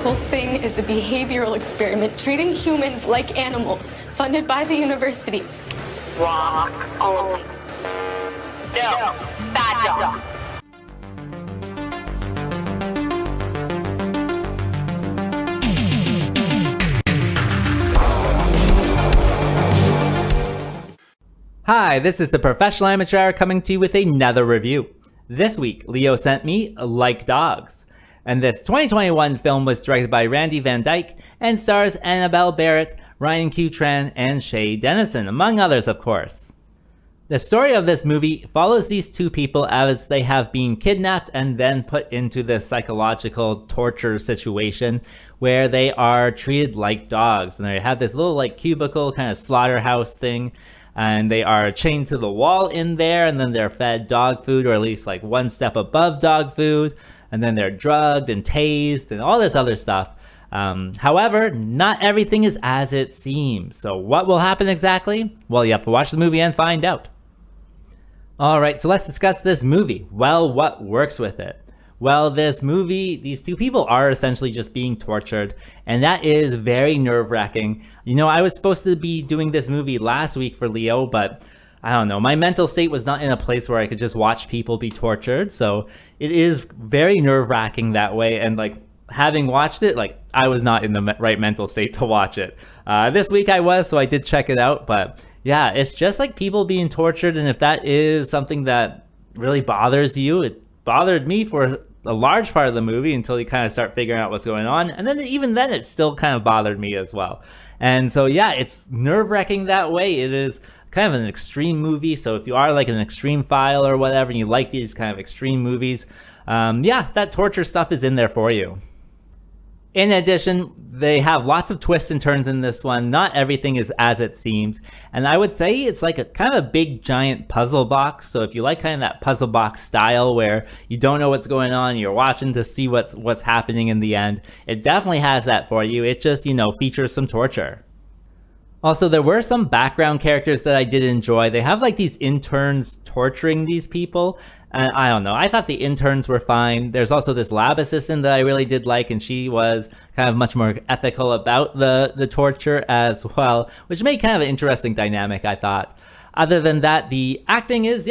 whole thing is a behavioral experiment treating humans like animals, funded by the university. Rock only. No, bad dog. Hi, this is the Professional Amateur coming to you with another review. This week, Leo sent me Like Dogs. And this 2021 film was directed by Randy Van Dyke and stars Annabel, Barrett, Ryan Q. Tran, and Shay Dennison, among others, of course. The story of this movie follows these two people as they have been kidnapped and then put into this psychological torture situation where they are treated like dogs. And they have this little like cubicle kind of slaughterhouse thing. And they are chained to the wall in there, and then they're fed dog food, or at least like one step above dog food. And then they're drugged and tased and all this other stuff. However, not everything is as it seems. So what will happen exactly? Well, you have to watch the movie and find out. Alright, so let's discuss this movie. Well, what works with it? Well, this movie, these two people are essentially just being tortured, and that is very nerve-wracking. You know, I was supposed to be doing this movie last week for Leo, but I don't know, my mental state was not in a place where I could just watch people be tortured, so it is very nerve-wracking that way, and like, having watched it, like, I was not in the right mental state to watch it. This week I was, so I did check it out, but yeah, it's just like people being tortured, and if that is something that really bothers you, it bothered me for a large part of the movie until you kind of start figuring out what's going on, and then even then it still kind of bothered me as well. And so yeah, it's nerve-wracking that way. It is kind of an extreme movie, so if you are like an extreme file or whatever and you like these kind of extreme movies, yeah, that torture stuff is in there for you. In addition, they have lots of twists and turns in this one. Not everything is as it seems, and I would say it's like a kind of a big giant puzzle box. So if you like kind of that puzzle box style where you don't know what's going on, you're watching to see what's happening in the end, it definitely has that for you. It just, you know, features some torture. Also, there were some background characters that I did enjoy. They have like these interns torturing these people. And I don't know, I thought the interns were fine. There's also this lab assistant that I really did like, and she was kind of much more ethical about the torture as well, which made kind of an interesting dynamic, I thought. Other than that, the acting is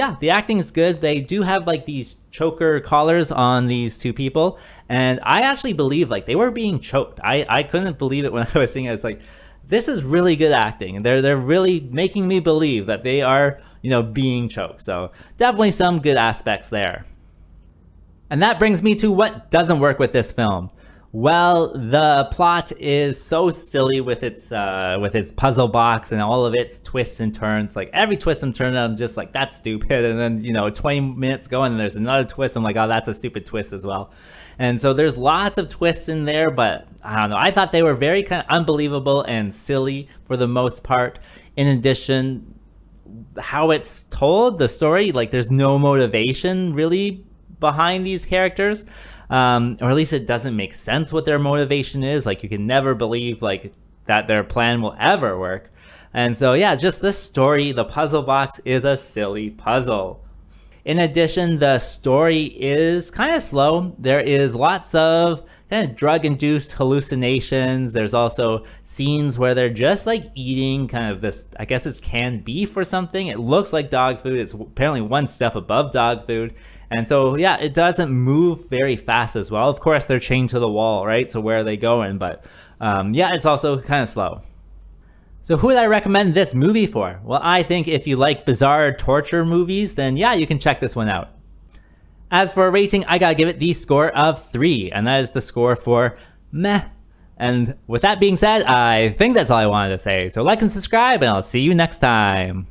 good. They do have like these choker collars on these two people, and I actually believe like they were being choked. I couldn't believe it when I was seeing it. I was like, this is really good acting, and they're really making me believe that they are, you know, being choked. So definitely some good aspects there. And that brings me to what doesn't work with this film. Well, the plot is so silly with its puzzle box and all of its twists and turns. Like every twist and turn, I'm just like, that's stupid. And then, you know, 20 minutes go and there's another twist. I'm like, oh, that's a stupid twist as well. And so there's lots of twists in there, but I don't know. I thought they were very kind of unbelievable and silly for the most part. In addition, how it's told, the story, like there's no motivation really behind these characters. Or at least it doesn't make sense what their motivation is. Like you can never believe like that their plan will ever work. And so yeah, just this story, the puzzle box is a silly puzzle. In addition, the story is kind of slow. There is lots of kind of drug-induced hallucinations. There's also scenes where they're just like eating kind of this, I guess it's canned beef or something. It looks like dog food. It's apparently one step above dog food. And so, yeah, it doesn't move very fast as well. Of course, they're chained to the wall, right? So where are they going? But yeah, it's also kind of slow. So who would I recommend this movie for? Well, I think if you like bizarre torture movies, then yeah, you can check this one out. As for a rating, I gotta give it the score of 3, and that is the score for meh. And with that being said, I think that's all I wanted to say. So like and subscribe, and I'll see you next time.